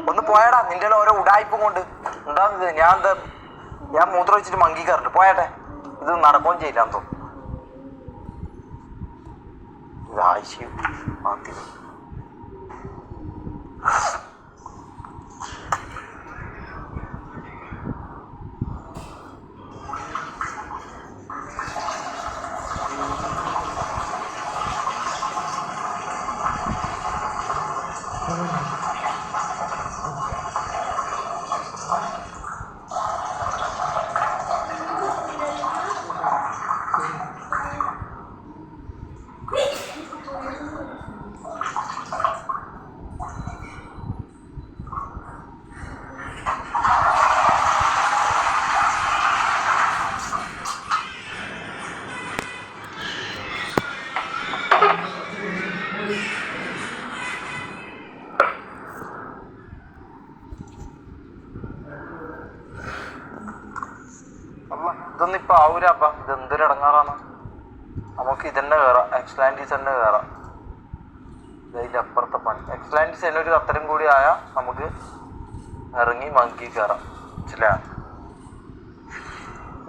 ഒന്ന് പോയടാ, നിന്റെ ഓരോ ഉടായ്പും കൊണ്ട് എന്താ ഞാൻ മൂത്രം വെച്ചിട്ട് മങ്കി കയറിട്ട് പോയട്ടെ. ഇത് നടക്കുകയും ചെയ്യില്ലാന്ന് തോന്നുന്നു. ആശയം മാറ്റി ഇതൊന്നും ഇപ്പൊ ആവൂലപ്പ. ഇത് എന്തൊരു ഇടങ്ങാറാണ്. നമുക്ക് ഇതന്നെ കയറാം, എക്സ്ലാൻഡീസ് തന്നെ കയറാം. ഇതിന്റെ അപ്പുറത്തെ പണി എക്സ്ലാൻഡീസ് തന്നെ ഒരു അത്തരം കൂടി ആയാൽ നമുക്ക് ഇറങ്ങി മങ്കി കയറാം. മനസ്സിലാ?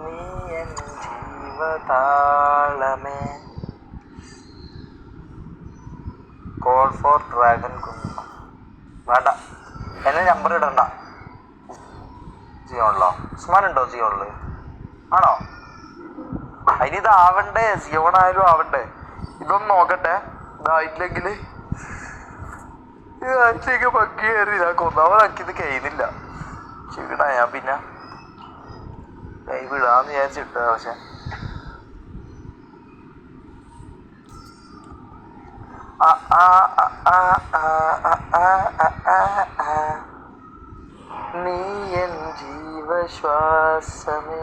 നീ എൻ ജീവതാളമേ കോൾ ഫോർ ഡ്രാഗൺ കുഞ്ഞ. വേണ്ട, എന്നെ നമ്പർ ഇടണ്ട. ജിയോണിലോ ഉസ്മാൻ ഉണ്ടോ? ജിയോണില് ആണോ? അതിനിത് ആവണ്ടേ, ജിയോണായാലും ആവണ്ടേ. ഇതൊന്നും നോക്കട്ടെ. ഇതായിട്ടില്ലെങ്കിൽ ഇതായിട്ടിലേക്ക് പക്കി കയറി ഇതാക്കും. ഒന്നാമത് ഇത് കഴിയുന്നില്ല. ക്ഷീണ ഞാൻ പിന്നെ കൈ വിടാന്ന് വിചാരിച്ചിട്ട. പക്ഷെ നീ എൻ ജീവശ്വാസമേ.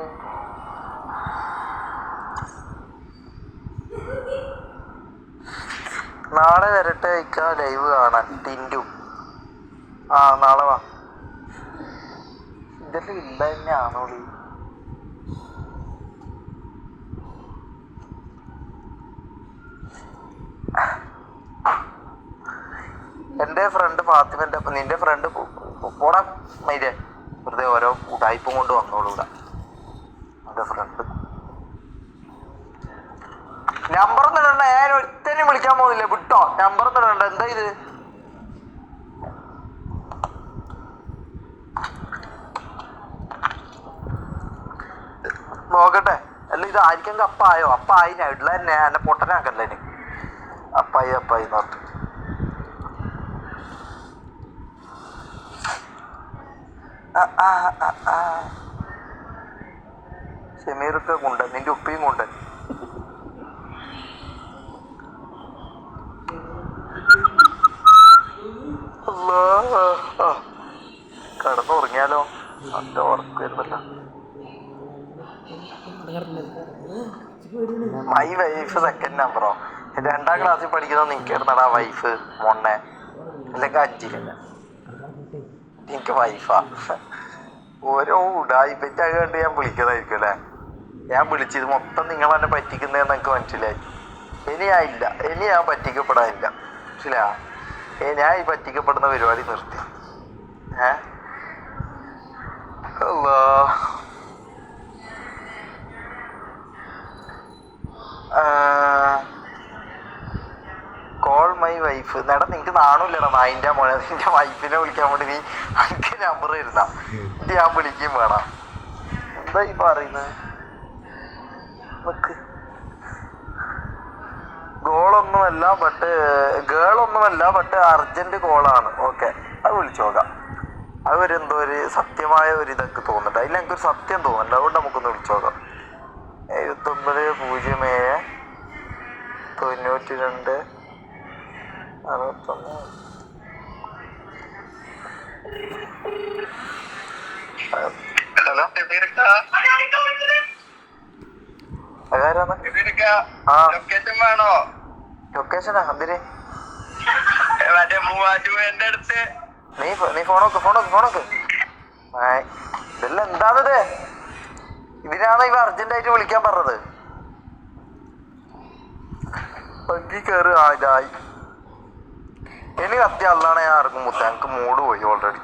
നാളെ വരട്ടെ ഇക്ക ലൈവ് കാണാൻ. ടിൻറ്റു നാളെ വാ. ഇതെല്ലാം ഇല്ല തന്നെയാണോളി. എൻ്റെ ഫ്രണ്ട് ഫാത്തിമൻ്റെ അപ്പം നിന്റെ ഫ്രണ്ട് പോടാ മൈരേ. വെറുതെ ഓരോ ഉടായ്പും കൊണ്ട് വന്നോളൂ ഇവിടെ. എൻ്റെ ഫ്രണ്ട് നമ്പർ ഒന്നും ഇടണ്ട. ഞാൻ ഒരുത്തനെയും വിളിക്കാൻ പോകുന്നില്ല. വിട്ടോ, നമ്പർ ഒന്നും ഇടണ്ട. എന്താ ഇത്? നോക്കട്ടെ. അല്ല ഇത് ആയിരിക്കും അപ്പായോ? അപ്പായി ഞാൻ ഇടല തന്നെ. എന്നെ പൊട്ടനാക്കല്ലേ ഇനി. അപ്പായി അപ്പായി നോട്ട്. ഷമീർക്ക് കുണ്ടൻ, നിന്റെ ഉപ്പിയും കുണ്ടൻ. കടന്നുറങ്ങിയാലോ? നല്ല ഉറക്കം വരുന്നല്ലോ. മൈ വൈഫ് സെക്കൻഡ് നമ്പറോ? 2ാം ക്ലാസ്സിൽ പഠിക്കുന്ന നിൽക്കായിരുന്നടാ വൈഫ് മൊണ്ണെ. അല്ലെങ്കിൽ 5ൽ എനിക്ക് വൈഫാ. ഓരോ ഉടായിപ്പറ്റ കണ്ട് ഞാൻ വിളിക്കുന്നതായിരിക്കും അല്ലേ. ഞാൻ വിളിച്ചത് മൊത്തം നിങ്ങൾ എന്നെ പറ്റിക്കുന്നതെന്ന് എനിക്ക് മനസ്സിലായി. ഇനി ഞാൻ പറ്റിക്കപ്പെടാനില്ല. മനസ്സിലാ? ഞാൻ ഈ പറ്റിക്കപ്പെടുന്ന പരിപാടി നിർത്തി. Call my wife. നേടാ നിനക്ക് നാണമില്ലടാ നായിൻ്റെ മോനെ. നിന്റെ വൈഫിനെ വിളിക്കാൻ വേണ്ടി നീ എനിക്ക് നമ്പർ തരുന്ന. ഇത് ഞാൻ വിളിക്കുകയും വേണം. എന്താ ഈ പറയുന്നത്? ഗേളൊന്നുമല്ല ബട്ട് അർജന്റ് കോളാണ്. ഓക്കെ, അത് വിളിച്ചു നോക്കാം. അത് എന്തോ ഒരു സത്യമായ ഒരു ഇതൊക്കെ തോന്നുന്നുണ്ട്. അതിൽ എനിക്കൊരു സത്യം തോന്നുന്നുണ്ട്. അതുകൊണ്ട് നമുക്കൊന്ന് വിളിച്ചു നോക്കാം. 7907 92 61. ഹലോ, അതാരാണ്? ലൊക്കേഷനാ. എന്തിന്? നീ ഫോണോക്ക് ഇതെല്ലാം എന്താണത്? ഇതിനാണ് ഇവ അർജന്റായിട്ട് വിളിക്കാൻ പറഞ്ഞത്. വണ്ടി കയറി ആയി ഇനി കത്തി അല്ലാണെ ഞാൻ ഇറങ്ങും മുത്ത. എനിക്ക് മൂഡ് പോയി ഓൾറെഡി.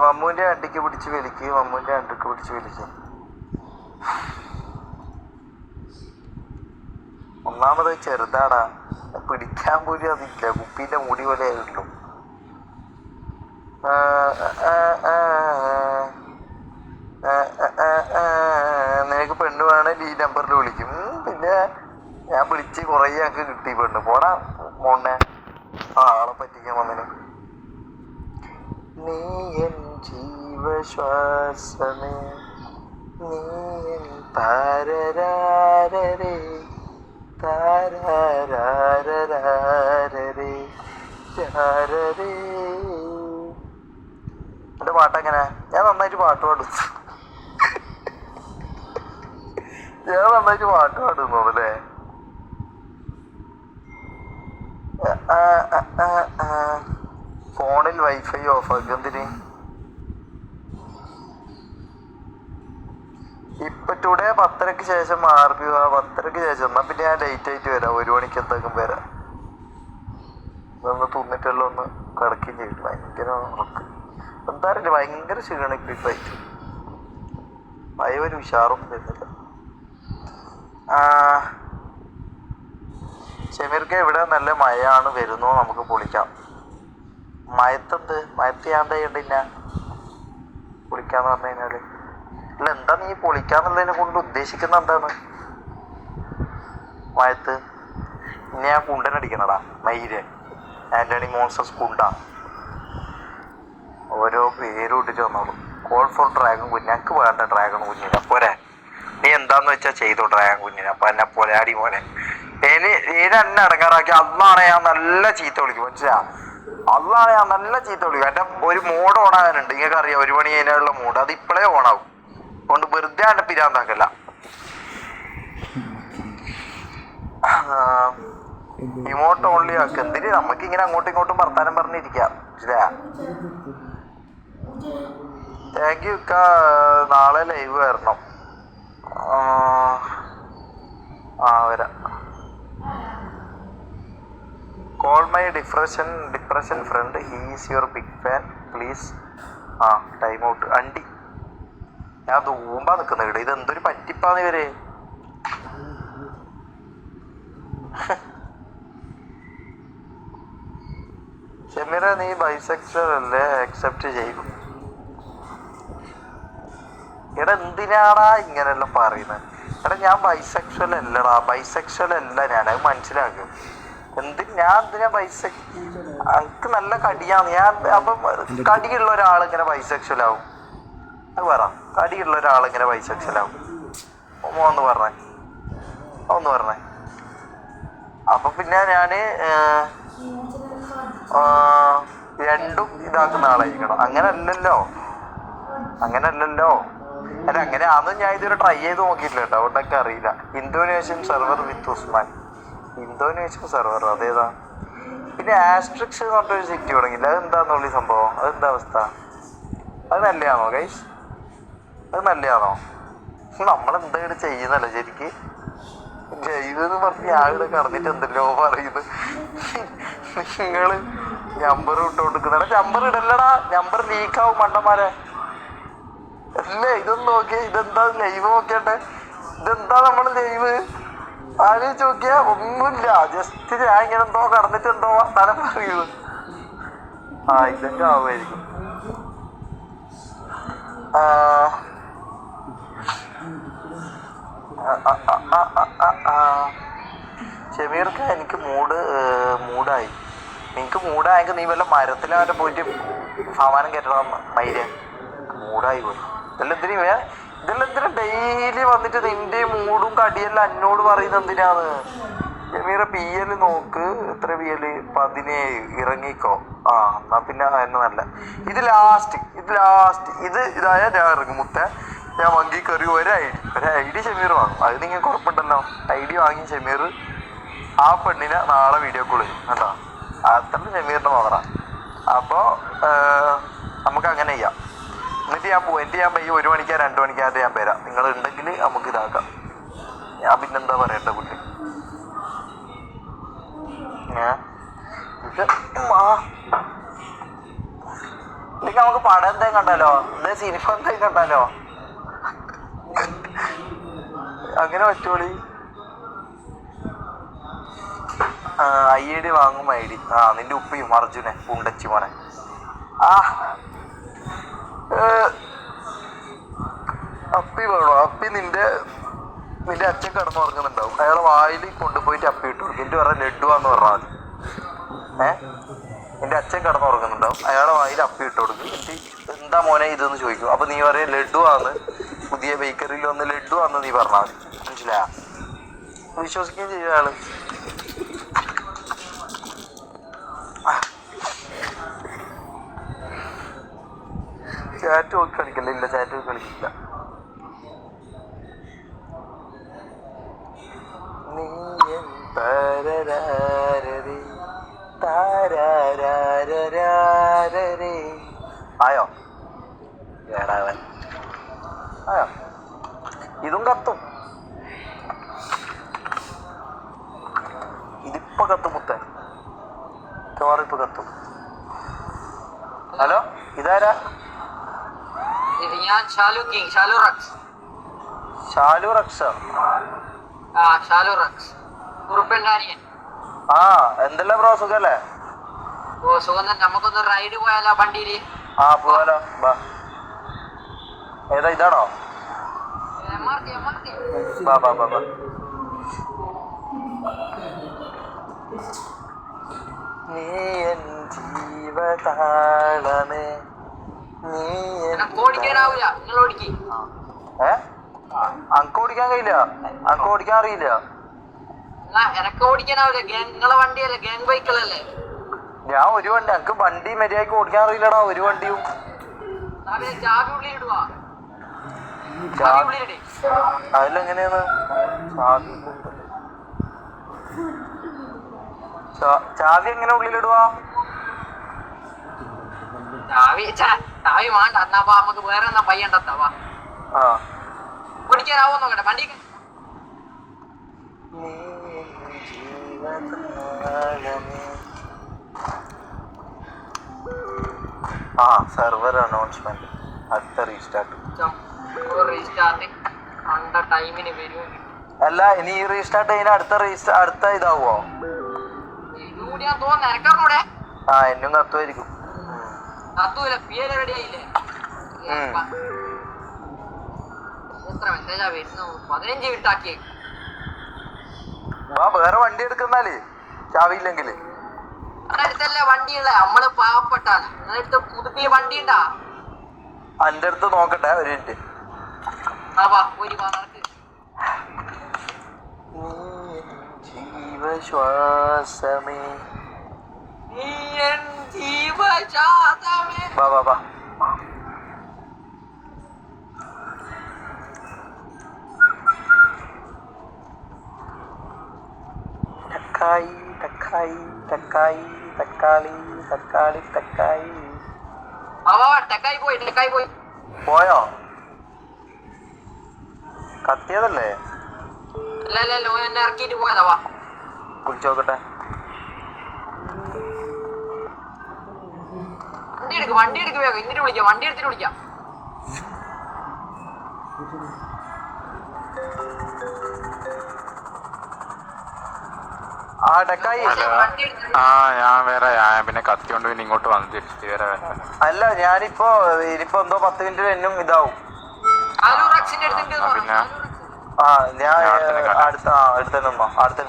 മമ്മൂന്റെ വണ്ടിക്ക് പിടിച്ച് വലിക്ക്. ഒന്നാമത് ചെറുതാടാ, പിടിക്കാൻ പോലും അതില്ല. കുപ്പീന്റെ മുടി പോലെ ആയിട്ടുള്ളൂ. നിനക്ക് പെണ്ണ് വേണേൽ ഈ നമ്പറിൽ വിളിക്കും. പിന്നെ ഞാൻ വിളിച്ച് കുറേ ഞങ്ങൾക്ക് കിട്ടി പെണ്ണ്. പോടാ മോണ്ണെ, ആളെ പറ്റിക്കാൻ വന്നിന്. നീ എൻ ജീവശ്വാസമേ, നീ എൻ താരരാരരേ താരരാരരേ രാരരേ. എന്റെ പാട്ടെങ്ങനെ? ഞാൻ നന്നായിട്ട് പാട്ട് പാടും. അല്ലേ? ഫോണിൽ വൈഫൈ ഓഫ് ആക്കി എന്തിന്? ഇപ്പൊ ടുഡേ 10:30 ശേഷം RP 10:30 ശേഷം. എന്നാ പിന്നെ ഞാൻ ലേറ്റ് ആയിട്ട് വരാം. 1 മണിക്ക് എന്തെങ്കിലും വരാം. ഇതൊന്ന് തിന്നിട്ടെല്ലാം ഒന്ന് കിടക്കുകയും ചെയ്യും. ഭയങ്കര ഉറക്ക് എന്താ അറിയില്ല, ഭയങ്കര ക്ഷീണിപ്പായിട്ട്. ഒരു ഉഷാറൊന്നും വരുന്നില്ല. ഷമീർക്ക് ഇവിടെ നല്ല മഴയാണ്, വരുന്നോ നമുക്ക് പൊളിക്കാം. മയത്ത് ഞാൻ ചെയ്യണ്ടില്ല പൊളിക്കാന്ന് പറഞ്ഞു കഴിഞ്ഞാല്. അല്ല എന്താ നീ പൊളിക്കാന്നുള്ളതിനെ കൊണ്ട് ഉദ്ദേശിക്കുന്ന എന്താണ്? മയത്ത് ഇനി ഞാൻ കുണ്ടനടിക്കണടാ. മയില് ആന്റണി മോൺസസ് കുണ്ട, ഓരോ പേരും ഇട്ടിട്ട് വന്നോളൂ. കോൾ ഫോർ ഡ്രാഗൺ കുഞ്ഞ്. എനിക്ക് വേണ്ട ഡ്രാഗൺ കുഞ്ഞിനെ പോരെ. നീ എന്താന്ന് വെച്ചാൽ ചെയ്തോ ഡ്രാഗൺ കുഞ്ഞിനെ. അപ്പൊ എന്നെ പോലെ അടി പോലെ എന്നെ അടങ്ങാറാക്കി. അന്നാണ് ഞാൻ നല്ല ചീത്ത വിളിക്കും. മനസ്സിലാ? അന്നാണ് ഞാൻ നല്ല ചീത്ത വിളിക്കും. എന്റെ ഒരു മോഡ് ഓണാകാനുണ്ട്. നിങ്ങൾക്ക് അറിയാം, 1 മണി കഴിഞ്ഞുള്ള മോഡ്. അത് ഇപ്പോഴേ ഓണാവും. അതുകൊണ്ട് വെറുതെ എന്നെ പിരാന്താക്കല്ല. ഇമോട്ട് ഓൺലി ആക്ക്. എന്തിന് നമുക്ക് ഇങ്ങനെ അങ്ങോട്ടും ഇങ്ങോട്ടും വർത്താനം പറഞ്ഞിരിക്കാം. Thank you. നാളെ ലൈവ് വരണം. വരാം. Call my depression friend, he is your big fan please. Time out. അണ്ടി ഞാൻ തൂമ്പാ നിൽക്കുന്ന ഇവിടെ. ഇതെന്തൊരു പറ്റിപ്പാന്ന് ഇവര്. ഷമീറ നീ ബൈസെക്ഷൽ അല്ലേ? അക്സെപ്റ്റ് ചെയ്യും. എടാ എന്തിനാടാ ഇങ്ങനെല്ലാം പറയുന്നത്? എടാ ഞാൻ ബൈസെക്ഷൽ അല്ലടാ. ബൈസെക്ഷൽ അല്ല ഞാൻ. അത് മനസ്സിലാക്കും. ഞാൻ എന്തിനാ എനിക്ക് നല്ല കടിയാണ് ഞാൻ. അപ്പം കടിയുള്ള ഒരാളിങ്ങനെ ബൈസെക്ഷൽ ആവും. അത് പറ. കടിയുള്ള ഒരാളിങ്ങനെ ബൈസെക്ഷൽ ആവും. ഒന്ന് പറഞ്ഞേ. അപ്പൊ പിന്നെ ഞാന് രണ്ടും ഇതാക്കുന്ന ആളായിരിക്കണം. അങ്ങനല്ലല്ലോ. അല്ല അങ്ങനെയാണെന്ന് ഞാൻ ഇതുവരെ ട്രൈ ചെയ്ത് നോക്കിയിട്ടില്ല കേട്ടോ. അതുകൊണ്ടൊക്കെ അറിയില്ല. ഇന്തോനേഷ്യൻ സെർവർ വിത്ത് ഉസ്മാൻ. ഇന്തോനേഷ്യൻ സെർവർ അതേതാ? പിന്നെ ആസ്ട്രിക്സ് എന്ന് പറഞ്ഞൊരു സിറ്റി തുടങ്ങിയില്ല. അതെന്താന്നുള്ള സംഭവം? അതെന്താ അവസ്ഥ? അത് നല്ലതാണോ ഗൈസ്? നമ്മളെന്താ ഇവിടെ ചെയ്യുന്നല്ലോ ശരിക്ക്? ജൈവെന്ന് പറഞ്ഞ് ആളുടെ കടന്നിട്ട് എന്തല്ലോ പറയുന്നത്. നിങ്ങള് നമ്പർ ഇട്ട് കൊടുക്കുന്ന. നമ്പർ ഇടല്ലടാ. നമ്പർ ലീക്കാവും മണ്ടന്മാരെ. അല്ലേ ഇതൊന്ന് നോക്കിയേ. ഇതെന്താ ലൈവ് നോക്കിയട്ടെ. ഇതെന്താ നമ്മള് ലൈവ് ആലോചിച്ച് നോക്കിയാ? ഒന്നുമില്ല. ജസ്റ്റ് ഞാൻ ഇങ്ങനെ എന്തോ കടന്നിട്ട് എന്തോ വർത്താനം പറയുന്നത്. ഇതൊക്കെ ആവുമായിരിക്കും. ഷമീർക്ക് എനിക്ക് മൂടായി. നിനക്ക് മൂടായെങ്കിൽ നീ വല്ല മരത്തിലാവരെ പോയിട്ട് സാമാനം കയറ്റണം. മൈര് മൂടായി പോയി. ഇതെല്ലാം ഡെയിലി വന്നിട്ട് നിന്റെ മൂടും കടിയെല്ലാം എന്നോട് പറയുന്നത് എന്തിനാണ്? ഷമീറ PL നോക്ക്. എത്ര PL? 17. ഇറങ്ങിക്കോ. എന്നാ പിന്നെ എന്നെ നല്ല. ഇത് ലാസ്റ്റ് ഇതായ ഞാൻ ഇറങ്ങും മുത്ത. ഞാൻ വങ്കി കയറി ഒരു ഐ ഡി ഷമീർ വാങ്ങും. അത് നിങ്ങൾക്ക് ഉറപ്പുണ്ടല്ലോ. ID വാങ്ങി ഷമീർ ആ പെണ്ണിനെ നാളെ വീഡിയോ കോൾ ചെയ്യും കേട്ടോ. അത്ര ഷമീറിന്റെ നോക്കറ. അപ്പോൾ നമുക്ക് അങ്ങനെ ചെയ്യാം. എന്നിട്ട് ഞാൻ ഈ 1 മണിക്കാ 2 മണിക്കായിട്ട് ഞാൻ വരാം. നിങ്ങൾ ഉണ്ടെങ്കിൽ നമുക്ക് ഇതാക്കാം. ഞാൻ പിന്നെന്താ പറയട്ടെ കുട്ടി, ഇതൊക്കെ നമുക്ക് പടം എന്തായും കണ്ടാലോ, എന്താ സിനിമ എന്തായും കണ്ടാലോ. അങ്ങനെ പറ്റോളി. ID വാങ്ങും. ID നിന്റെ ഉപ്പയും അർജുനെ ഉണ്ടച്ചി മോനെ. അപ്പി വേണോ? അപ്പി നിന്റെ അച്ഛൻ കിടന്നുറങ്ങുന്നുണ്ടാവും. അയാളെ വായിൽ കൊണ്ടുപോയിട്ട് അപ്പി ഇട്ടു കൊടുക്കും. എൻ്റെ പറഞ്ഞ ലഡുവാന്ന് പറഞ്ഞാൽ മതി. എൻ്റെ അച്ഛൻ കിടന്നുറങ്ങുന്നുണ്ടാവും. അയാളെ വായിൽ അപ്പി ഇട്ട് കൊടുക്കും. എന്നിട്ട് എന്താ മോനെ ഇതെന്ന് ചോദിക്കും. അപ്പൊ നീ പറയും ലഡുവാന്ന്, പുതിയ ബേക്കറിയിൽ വന്ന് ലഡുവാന്ന് നീ പറഞ്ഞാൽ മതി. മനസ്സിലായ? വിശ്വസിക്കുകയും ചെയ്യും അയാള്. ചാറ്റ് നോക്കി കളിക്കല്ല. ഇല്ല, ചാറ്റ് നോക്കി കളിക്കില്ല. ആയോ ഏടാവൻ ആയോ? ഇതും കത്തും. ഇതിപ്പോ കത്തും മുത്തൻ. ഇപ്പൊ കത്തും. ഹലോ, ഇതാരാ? ഞാൻ Shalu King, Shalu Rex. Shalu Rex? Shalu Rex കുറുപ്പൻകാരിയൻ. എന്തെല്ലാം ബ്രോ, സുഖല്ലേ? ഓ സുഖം തന്നെ. നമുക്കൊന്ന് റൈഡ് പോയാലോ വണ്ടിയില്? പോവാലോ. ബാ. ഏതാ, ഇതാണോ? ബാ ബാ ബാ ബാ. നീ എൻ ജീവതാളമേ, നീ ഓടിക്കാനാവൂല. നിങ്ങൾ ഓടിക്ക്. അനക്ക് ഓടിക്കാൻ കഴിയില്ല. അനക്ക് ഓടിക്കാൻ അറിയില്ല. എനക്ക് ഓടിക്കാനാവില്ല. നിങ്ങളെ വണ്ടിയല്ലേ, ഗാങ് ബൈക്കുകളല്ലേ. ഞാൻ ഒരു വണ്ടി, എനിക്ക് വണ്ടി മര്യാദക്ക് ഓടിക്കാൻ അറിയില്ലടാ. ഒരു വണ്ടിയും ചാവി ഉള്ളിൽ ഇടുവാ. അതിലെങ്ങനെയാണ് ചാവി എങ്ങനെ ഉള്ളിലിടുവാ? ചാവി വേണ്ട. എന്നാ നമുക്ക് വേറെ എന്നാ പയ്യണ്ടെത്താവാ. ഓടിക്കാനാവോ നോക്കട്ടെ വണ്ടി. Server announcement. അടുത്ത റീസ്റ്റാർട്ട്. ടൈമിന് വരും. അല്ല, ഇനി ഈ റീസ്റ്റാർട്ട് കഴിഞ്ഞാൽ അടുത്ത ഇതാവോ? തോന്നുന്നു. എന്നും കത്തുമായിരിക്കും. എത്ര മെസ്സേജാ വരുന്നു? 15 മിനിറ്റാക്കി. വേറെ വണ്ടി എടുക്കുന്നാല് ചാവിയില്ലെങ്കിൽ. അടുത്തല്ലേ വണ്ടിയുള്ള നമ്മള് പാവപ്പെട്ടാണ്. നിങ്ങളടുത്ത് പുതുക്കിയ വണ്ടി ഉണ്ടാ? എന്റെ അടുത്ത് നോക്കട്ടെ, ഒരു മിനിറ്റ്. ജീവശ്വാസമേ, വാ വാ വാ. തക്കായി തക്കായി തക്കായി തക്കാളി തക്കാളി തക്കായി. പോയോ? കത്തിയതല്ലേ? ഇറക്കിട്ട് പോയതാ. വിളിച്ചോക്കട്ടെ. വണ്ടി എടുക്ക് വേഗം. ഇന്നിട്ട് വിളിക്കാം. വണ്ടി എടുത്തിട്ട് വിളിക്കാം. ഞാൻ വേറെ പിന്നെ കത്തിക്കൊണ്ട് പിന്നെ ഇങ്ങോട്ട് വന്ന് തിരിച്ചു വേറെ. അല്ല, ഇനിയിപ്പോ എന്തോ 10 മിനിറ്റ് എന്നും ഇതാവും. പിന്നെ ഞാൻ അടുത്തന്നെ അടുത്തോ.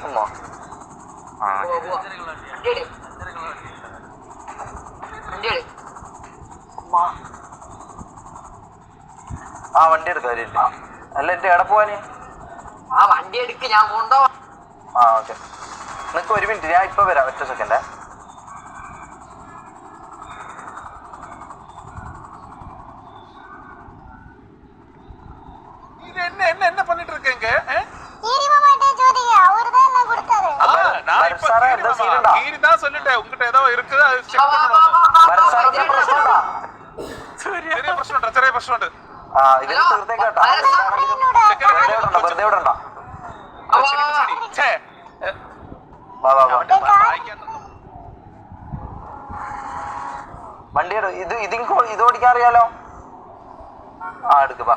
വണ്ടി എടുക്കാറില്ല. അല്ല, എന്റെ എവിടെ പോവാന്? വണ്ടി എടുക്ക്, ഞാൻ കൊണ്ടുപോവാ. ഓക്കെ. നിനക്ക് 1 മിനിറ്റ്, ഞാൻ ഇപ്പൊ വരാം. ഒറ്റ സെക്കൻഡ്. என்ன பண்ணிட்டு இருக்கீங்க கீரி தான் சொல்லிட்டேன் உங்ககிட்ட ஏதோ இருக்குது அது செக் பண்ணணும் ചെറിയ പ്രശ്നമുണ്ട് ആ ഇതിന് തീർത്തേക്കാട്ടാ വെറുതെ വിടണ്ട വണ്ടി ഇത് ഓടിക്കാൻ അറിയാലോ ആ എടുക്ക് വാ